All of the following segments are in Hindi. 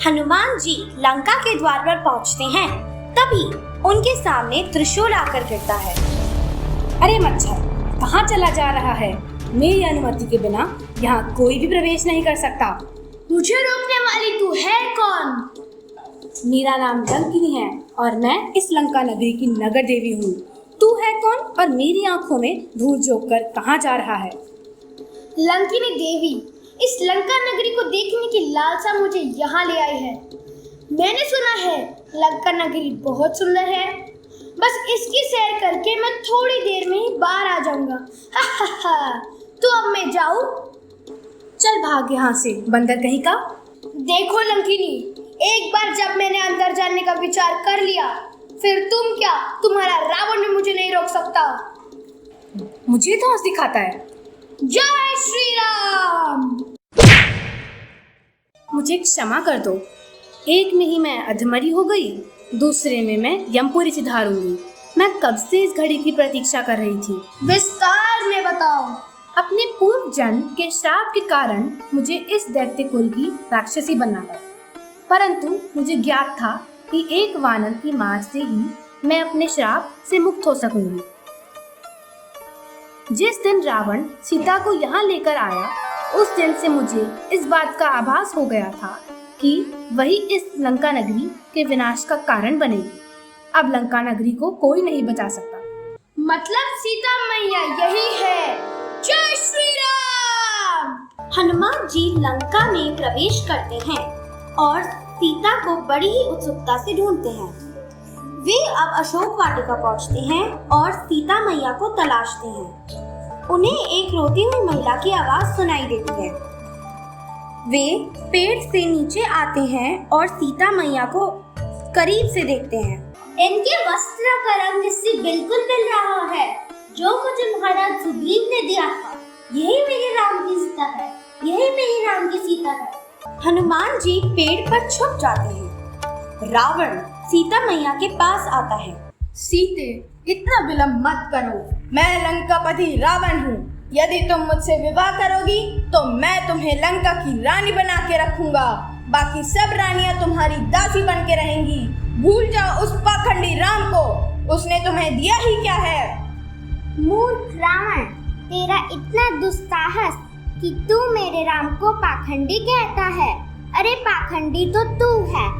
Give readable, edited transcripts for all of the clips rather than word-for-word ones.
हनुमान जी लंका के द्वार पर पहुंचते हैं। तभी उनके सामने त्रिशूल आकर गिरता है। अरे मच्छर, कहाँ चला जा रहा है? मेरी अनुमति के बिना यहाँ कोई भी प्रवेश नहीं कर सकता। मुझे रोकने वाली तू है कौन? मेरा नाम लंकिनी है और मैं इस लंका नगरी की नगर देवी हूँ। तू है कौन और मेरी आंखों में धूल झोंक कर कहाँ जा रहा है? लंकिनी देवी, इस लंका नगरी को देखने की लालसा मुझे यहाँ ले आई है। मैंने सुना है लंका नगरी बहुत सुंदर है। बस इसकी सैर करके मैं थोड़ी देर में ही बाहर आ जाऊंगा। तो अब मैं जाऊं? चल भाग यहाँ से, बंदर कहीं का। देखो लंकिनी, एक बार जब मैंने अंदर जाने का विचार कर लिया, फिर तुम क्या, तुम्हारा रावण भी मुझे नहीं रोक सकता। मुझे तो हंस दिखाता है। जय श्री राम। मुझे क्षमा कर दो। एक में ही मैं अधमरी हो गई, दूसरे में मैं यमपुरी से धारूंगी। मैं कब से इस घड़ी की प्रतीक्षा कर रही थी। विस्तार में बताओ। अपने पूर्व जन्म के श्राप के कारण मुझे इस दैत्य कुल की राक्षसी बनना पड़ा, परंतु मुझे ज्ञात था कि एक वानर की मार से ही मैं अपने श्राप से मुक्त हो सकूंगी। जिस दिन रावण सीता को यहाँ लेकर आया, उस दिन से मुझे इस बात का आभास हो गया था कि वही इस लंका नगरी के विनाश का कारण बनेगी। अब लंका नगरी को कोई नहीं बचा सकता। मतलब सीता मैया यही है। जय श्री राम। हनुमान जी लंका में प्रवेश करते हैं और सीता को बड़ी ही उत्सुकता से ढूंढते हैं। वे अब अशोक वाटिका पहुंचते हैं और सीता मैया को तलाशते हैं। उन्हें एक रोती हुई महिला की आवाज सुनाई देती है। वे पेड़ से नीचे आते हैं और सीता मैया को करीब से देखते हैं। इनके वस्त्र का रंग इससे बिल्कुल मिल रहा है जो मुझे महाराज सुग्रीव ने दिया था। यही मेरे राम की सीता है, यही मेरी राम की सीता है। हनुमान जी पेड़ पर छुप जाते हैं। रावण सीता मैया के पास आता है। सीते, इतना विलंब मत करो। मैं लंकापति रावण हूँ। यदि तुम मुझसे विवाह करोगी तो मैं तुम्हें लंका की रानी बना के रखूंगा। बाकी सब रानियां तुम्हारी दासी बन के रहेंगी। भूल जाओ उस पाखंडी राम को। उसने तुम्हें दिया ही क्या है? मूर्ख रावण, तेरा इतना दुस्साहस कि तू मेरे राम को पाखंडी कहता है। अरे पाखंडी तो तू है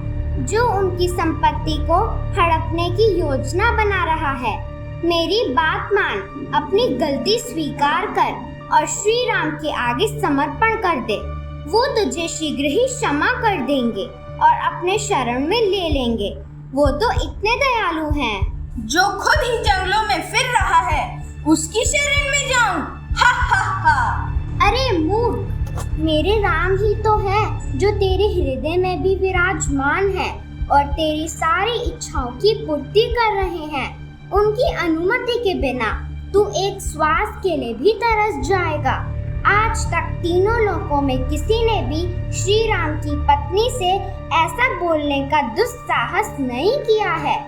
जो उनकी संपत्ति को हड़पने की योजना बना रहा है। मेरी बात मान, अपनी गलती स्वीकार कर और श्री राम के आगे समर्पण कर दे। वो तुझे शीघ्र ही क्षमा कर देंगे और अपने शरण में ले लेंगे। वो तो इतने दयालु हैं। जो खुद ही जंगलों में फिर रहा है उसकी शरण में जाऊं? हा हा हा। अरे मूर्ख, मेरे राम ही तो है जो तेरे हृदय में भी विराजमान है और तेरी सारी इच्छाओं की पूर्ति कर रहे हैं। उनकी अनुमति के बिना तू एक श्वास के लिए भी तरस जाएगा। आज तक तीनों लोकों में किसी ने भी श्री राम की पत्नी से ऐसा बोलने का दुस्साहस नहीं किया है।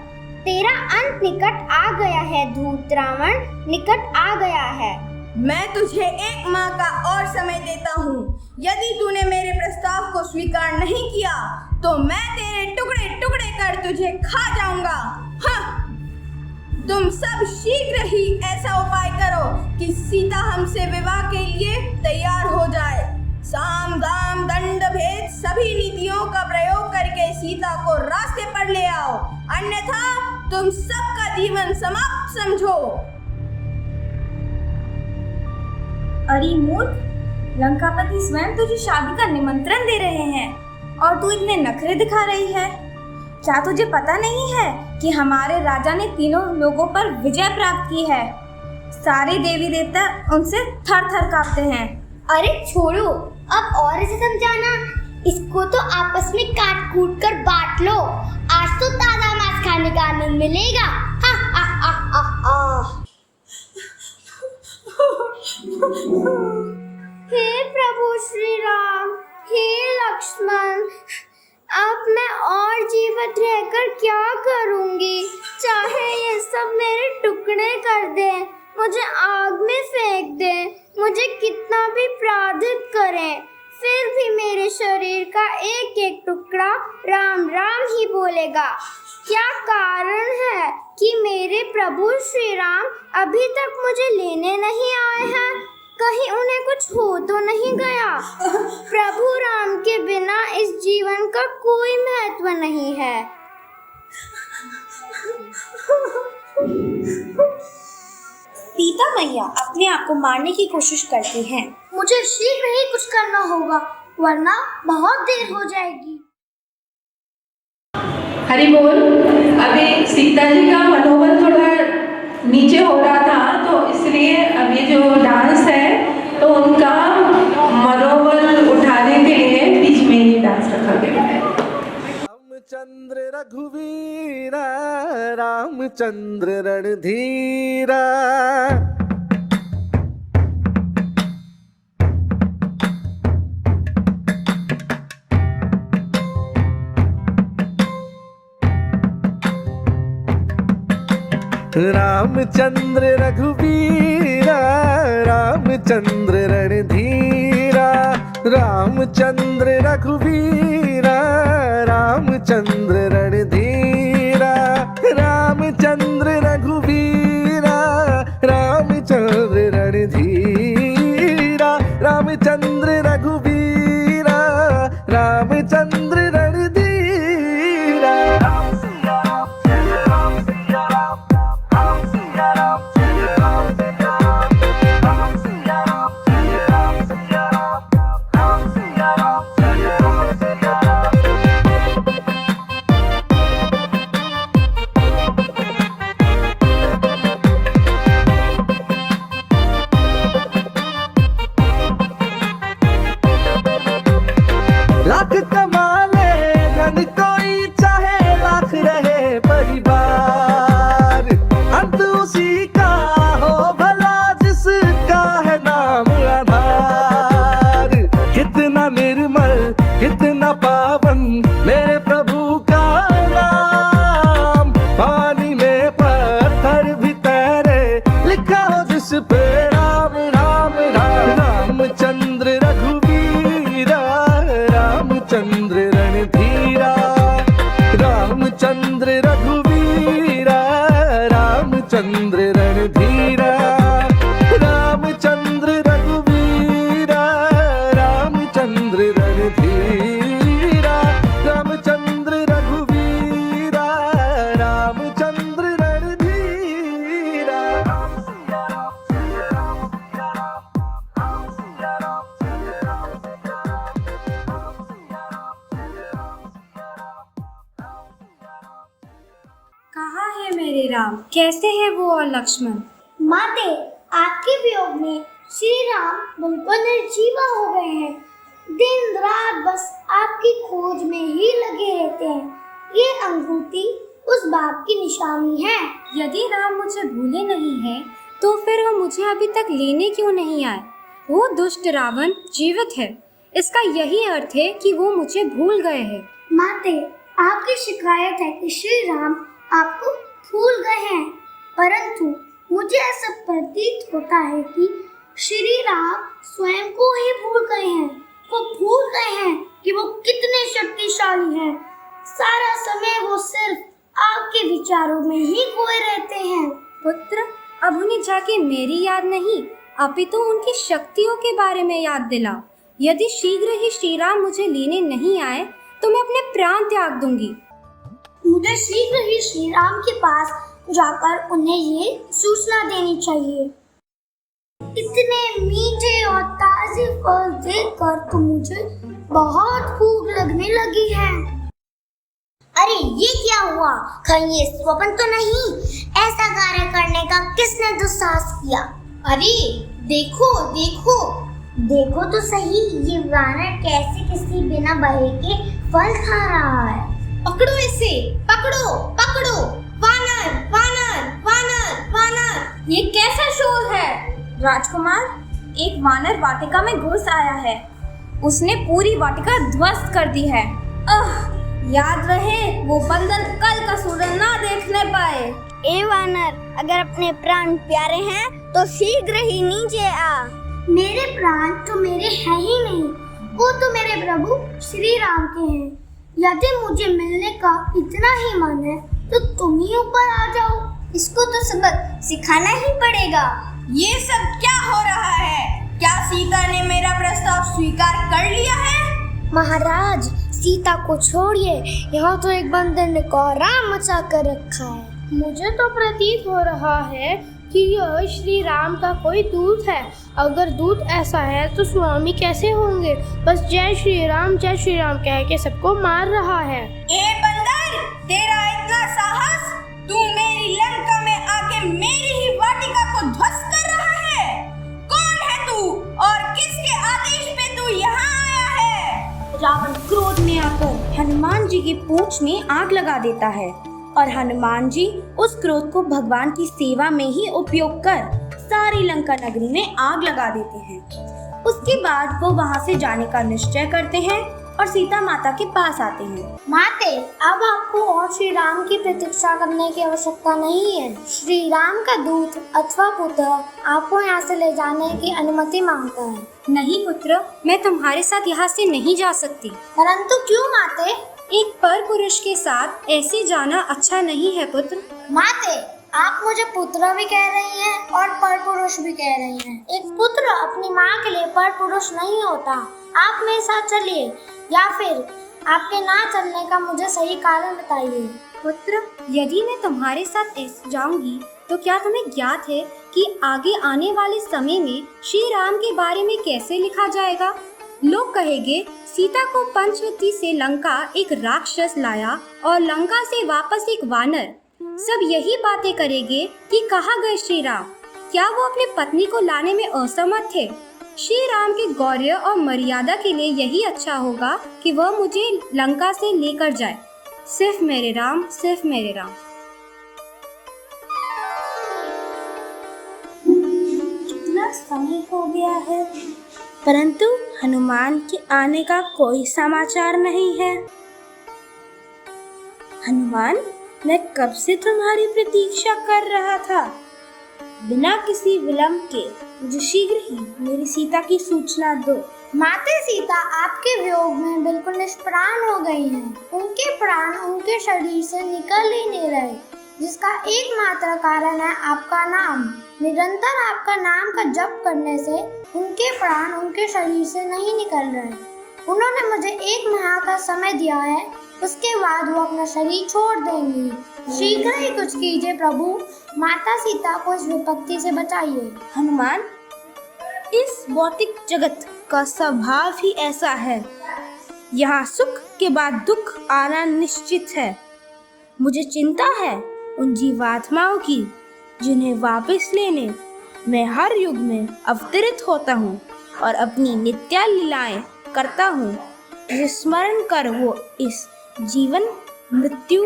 तेरा अंत निकट आ गया है धूर्त रावण, निकट आ गया है। मैं तुझे 1 माह का और समय देता हूँ। यदि तूने मेरे प्रस्ताव को स्वीकार नहीं किया तो मैं तेरे टुकड़े टुकड़े कर तुझे खा जाऊंगा। हाँ, तुम सब शीघ्र ही ऐसा उपाय करो कि सीता हमसे विवाह के लिए तैयार हो जाए। साम दाम दंड भेद सभी नीतियों का प्रयोग करके सीता को रास्ते पर ले आओ, अन्यथा तुम सबका जीवन समाप्त समझो। अरे मूर्ख, लंकापति स्वयं तुझे शादी का निमंत्रण दे रहे हैं और तू इतने नखरे दिखा रही है। क्या तुझे पता नहीं है कि हमारे राजा ने तीनों लोगों पर विजय प्राप्त की है? सारे देवी देवता उनसे थर थर कांपते हैं। अरे छोड़ो, अब और इसे समझाना। इसको तो आपस में काट कूट कर बांट लो। आज तो ताजा मांस खाने का आनंद मिलेगा। हा हा हा हा हा। हे प्रभु श्री राम, हे लक्ष्मण, अब मैं और जीवित रहकर क्या करूंगी? चाहे ये सब मेरे टुकड़े कर दे, मुझे आग में फेंक दे, मुझे कितना भी प्राधित करें, फिर भी मेरे शरीर का एक एक टुकड़ा राम राम ही बोलेगा। क्या कारण है कि मेरे प्रभु श्री राम अभी तक मुझे लेने नहीं आए हैं? कहीं उन्हें कुछ हो तो नहीं गया? प्रभु राम के बिना इस जीवन का कोई महत्व नहीं है। सीता मैया अपने आप को मारने की कोशिश करती हैं। मुझे शीघ्र ही कुछ करना होगा, वरना बहुत देर हो जाएगी। हरि बोल। अभी सीता जी का मनोबल थोड़ा नीचे हो रहा था, तो इसलिए अभी जो डांस है तो उनका मनोबल उठाने के लिए बीच में ही डांस रखा गया है। रामचंद्र रघुवीरा रामचंद्र रणधीरा। रामचंद्र रघुवीरा रामचंद्र रणधीरा। रामचंद्र रघुवीरा रामचंद्र रणधीरा। रामचंद्र रघुवीरा रामचंद्र रणधीरा। रामचंद्र रघुवीरा रामचंद्र रणधीरा। लाख कमा ले धन कोई चाहे लाख रहे परिवार, अंत उसी का हो भला जिसका है नाम आधार। कितना निर्मल कितना पावन मेरे प्रभु का नाम, पानी में पत्थर भी तैरे लिखा हो जिस पे राम राम राम। रामचंद्र रघुवीरा रामचंद्र रणधीरा। रामचंद्र रघुवीरा रामचंद्र रणधीरा। रामचंद्र रघुवीरा रामचंद्र रणधीरा। रामचंद्र रघुवीरा रामचंद्र रणधीरा। कहाँ है मेरे राम? कैसे हैं वो और लक्ष्मण? माते, आपके वियोग में श्री राम बिल्कुल निर्जीवा हो गए हैं। दिन रात बस आपकी खोज में ही लगे रहते हैं। ये अंगूठी उस बाप की निशानी है। यदि राम मुझे भूले नहीं हैं, तो फिर वो मुझे अभी तक लेने क्यों नहीं आए? वो दुष्ट रावण जीवित है, इसका यही अर्थ है कि वो मुझे भूल गए हैं। माते, आपकी शिकायत है कि श्री राम आपको भूल गए हैं, परंतु मुझे ऐसा प्रतीत होता है कि श्री राम स्वयं को ही भूल गए हैं। वो भूल गए हैं कि वो कितने शक्तिशाली हैं। सारा समय वो सिर्फ आपके विचारों में ही खोए रहते हैं। पुत्र, अब उन्हें जाके मेरी याद नहीं, अपितु उनकी शक्तियों के बारे में याद दिला। यदि शीघ्र ही श्री राम मुझे लेने नहीं आए तो मैं अपने प्राण त्याग दूंगी। मुझे शीघ्र ही श्री राम के पास जाकर उन्हें ये सूचना देनी चाहिए। इतने मीठे और ताजे फल देखकर तो मुझे बहुत भूख लगने लगी है। अरे ये क्या हुआ? कहीं ये स्वप्न तो नहीं? ऐसा कार्य करने का किसने दुस्साहस किया? अरे देखो देखो देखो तो सही, ये वानर कैसे किसी बिना बहे के फल खा रहा है। पकड़ो इसे, पकड़ो पकड़ो। वानर वानर वानर वानर। ये कैसा शोर है? राजकुमार, एक वानर वाटिका में घुस आया है। उसने पूरी वाटिका ध्वस्त कर दी है। याद रहे वो बंदर कल का सूरज ना देखने पाए। ए वानर, अगर अपने प्राण प्यारे हैं तो शीघ्र ही नीचे आ। मेरे प्राण तो मेरे हैं ही नहीं, वो तो मेरे प्रभु श्री राम के हैं। यदि मुझे मिलने का इतना ही मन है तो तुम ही ऊपर आ जाओ। इसको तो सबक सिखाना ही पड़ेगा। ये सब क्या हो रहा है? क्या सीता ने मेरा प्रस्ताव स्वीकार कर लिया है? महाराज, सीता को छोड़िए, यहाँ तो एक बंदर ने कोहराम मचा कर रखा है। मुझे तो प्रतीत हो रहा है कि यह श्री राम का कोई दूत है। अगर दूत ऐसा है तो स्वामी कैसे होंगे? बस जय श्री राम कह के सबको मार रहा है। ए बंदर, तेरा इतना साहस! तू मेरी लंका में आके मेरी ही वाटिका को ध्वस्त कर रहा है। कौन है तू और किसके आदेश पे तू यहाँ आया है? रावण क्रोध में आकर हनुमान जी की पूंछ में आग लगा देता है और हनुमान जी उस क्रोध को भगवान की सेवा में ही उपयोग कर सारी लंका नगरी में आग लगा देते हैं। उसके बाद वो वहाँ से जाने का निश्चय करते हैं और सीता माता के पास आते हैं। माते, अब आपको और श्री राम की प्रतीक्षा करने की आवश्यकता नहीं है। श्री राम का दूत अथवा पुत्र आपको यहाँ से ले जाने की अनुमति मांगता है। नहीं पुत्र, मैं तुम्हारे साथ यहाँ से नहीं जा सकती। परंतु क्यों माते? एक पर पुरुष के साथ ऐसे जाना अच्छा नहीं है पुत्र। माते, आप मुझे पुत्र भी कह रही हैं और पर पुरुष भी कह रही हैं। एक पुत्र अपनी माँ के लिए पर पुरुष नहीं होता। आप मेरे साथ चलिए या फिर आपके ना चलने का मुझे सही कारण बताइए। पुत्र, यदि मैं तुम्हारे साथ ऐसे जाऊंगी तो क्या तुम्हें ज्ञात है कि आगे आने वाले समय में श्री राम के बारे में कैसे लिखा जाएगा? लोग कहेंगे सीता को पंचवटी से लंका एक राक्षस लाया और लंका से वापस एक वानर। सब यही बातें करेंगे कि कहाँ गए श्री राम? क्या वो अपनी पत्नी को लाने में असमर्थ थे? श्री राम के गौर्य और मर्यादा के लिए यही अच्छा होगा कि वह मुझे लंका से लेकर जाए। सिर्फ मेरे राम, सिर्फ मेरे राम। कितना समय हो गया है परंतु हनुमान के आने का कोई समाचार नहीं है। हनुमान, मैं कब से तुम्हारी प्रतीक्षा कर रहा था। बिना किसी विलंब के मुझे शीघ्र ही मेरी सीता की सूचना दो। माते, सीता आपके वियोग में बिल्कुल निष्प्राण हो गई हैं। उनके प्राण उनके शरीर से निकल ही नहीं रहे, जिसका एकमात्र कारण है आपका नाम। निरंतर आपका नाम का जप करने से उनके प्राण उनके शरीर से नहीं निकल रहे। उन्होंने मुझे 1 माह का समय दिया है, उसके बाद वो अपना शरीर छोड़ देंगी। शीघ्र ही कुछ कीजिए प्रभु, माता सीता को इस विपत्ति से बचाइए। हनुमान, इस भौतिक जगत का स्वभाव ही ऐसा है। यहाँ सुख के बाद दुख आना निश्चित है। मुझे चिंता है उन जीवात्माओं की जिन्हें वापस लेने मैं हर युग में अवतरित होता हूँ और अपनी नित्य लीलाएं करता हूँ। जिसे स्मरण कर वो इस जीवन मृत्यु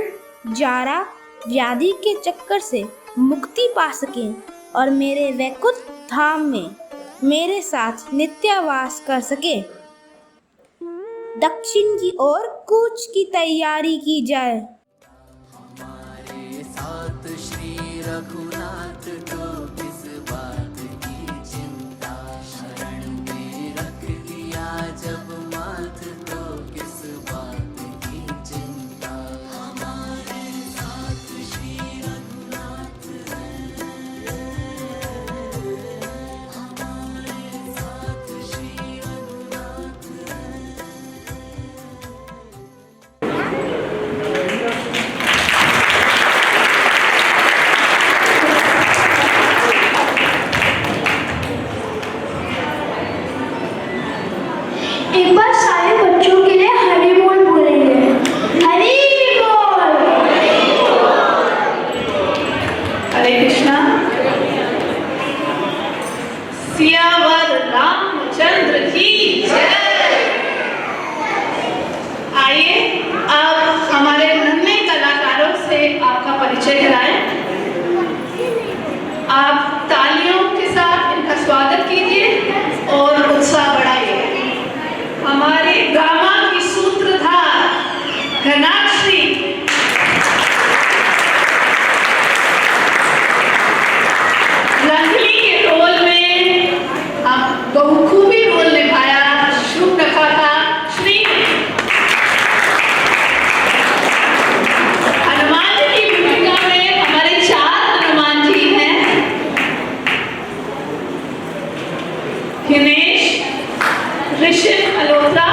जारा व्याधि के चक्कर से मुक्ति पा सकें और मेरे वैकुंठ धाम में मेरे साथ नित्यवास कर सके। दक्षिण की ओर कूच की तैयारी की जाए। हमारे साथ श्री रघुनाथ को किस बात की चिंता, शरण में रख दिया जब माथ को किस बात की चिंता। हमारे साथ श्री रघुनाथ हमारे साथ श्री रघुनाथ एक बार सारे बच्चों के लिए हरि बोल बोलेंगे। हरि बोल। हरे कृष्णा। सियावर रामचंद्र की जय। आइए अब हमारे नन्हे कलाकारों से आपका परिचय कराएं। आप तालियों के साथ इनका स्वागत कीजिए और उत्साह बढ़ाइए। हमारे हिमेश, ऋषभ मल्होत्रा,